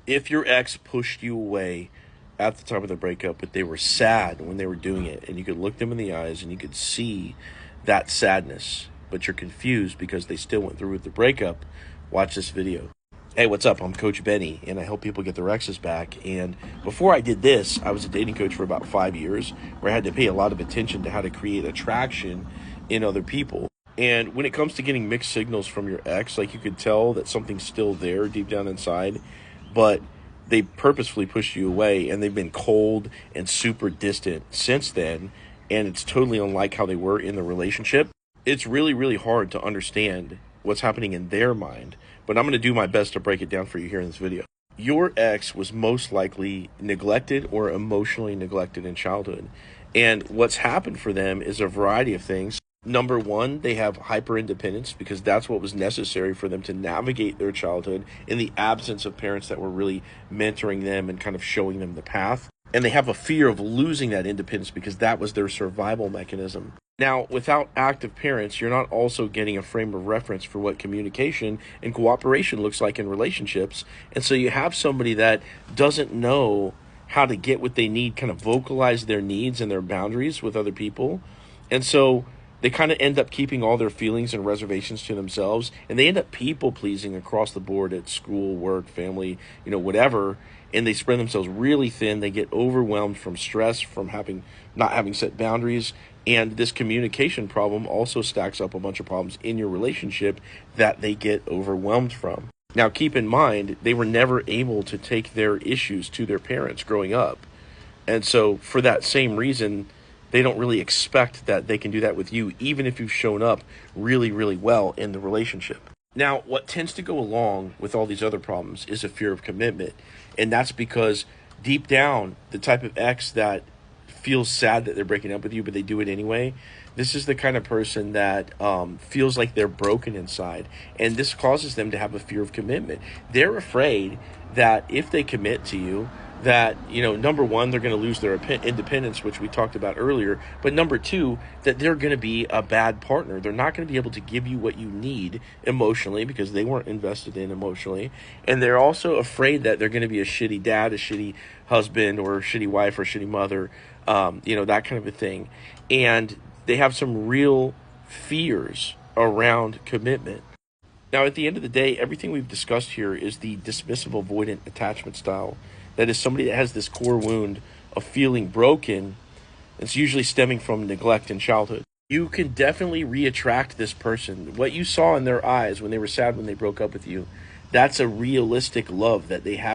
If your ex pushed you away at the time of the breakup, but they were sad when they were doing it, and you could look them in the eyes and you could see that sadness, but you're confused because they still went through with the breakup, watch this video. Hey, what's up? I'm Coach Benny, and I help people get their exes back. And before I did this, I was a dating coach for about 5 years, where I had to pay a lot of attention to how to create attraction in other people. And when it comes to getting mixed signals from your ex, like you could tell that something's still there deep down inside, but they purposefully pushed you away, and they've been cold and super distant since then, and it's totally unlike how they were in the relationship. It's really, really hard to understand what's happening in their mind, but I'm going to do my best to break it down for you here in this video. Your ex was most likely neglected or emotionally neglected in childhood, and what's happened for them is a variety of things. Number one, they have hyper independence because that's what was necessary for them to navigate their childhood in the absence of parents that were really mentoring them and kind of showing them the path. And they have a fear of losing that independence because that was their survival mechanism. Now, without active parents, you're not also getting a frame of reference for what communication and cooperation looks like in relationships. And so you have somebody that doesn't know how to get what they need, kind of vocalize their needs and their boundaries with other people. And so they kind of end up keeping all their feelings and reservations to themselves, and they end up people pleasing across the board at school, work, family, whatever, and they spread themselves really thin. They get overwhelmed from stress, from not having set boundaries, and this communication problem also stacks up a bunch of problems in your relationship that they get overwhelmed from. Now, keep in mind, they were never able to take their issues to their parents growing up, and so for that same reason, they don't really expect that they can do that with you, even if you've shown up really, really well in the relationship. Now, what tends to go along with all these other problems is a fear of commitment. And that's because deep down, the type of ex that feels sad that they're breaking up with you, but they do it anyway, this is the kind of person that feels like they're broken inside. And this causes them to have a fear of commitment. They're afraid that if they commit to you, that, number one, they're going to lose their independence, which we talked about earlier. But number two, that they're going to be a bad partner. They're not going to be able to give you what you need emotionally because they weren't invested in emotionally. And they're also afraid that they're going to be a shitty dad, a shitty husband, or a shitty wife, or a shitty mother, that kind of a thing. And they have some real fears around commitment. Now, at the end of the day, everything we've discussed here is the dismissive avoidant attachment style. That is somebody that has this core wound of feeling broken. It's usually stemming from neglect in childhood. You can definitely re-attract this person. What you saw in their eyes when they were sad when they broke up with you, that's a realistic love that they have.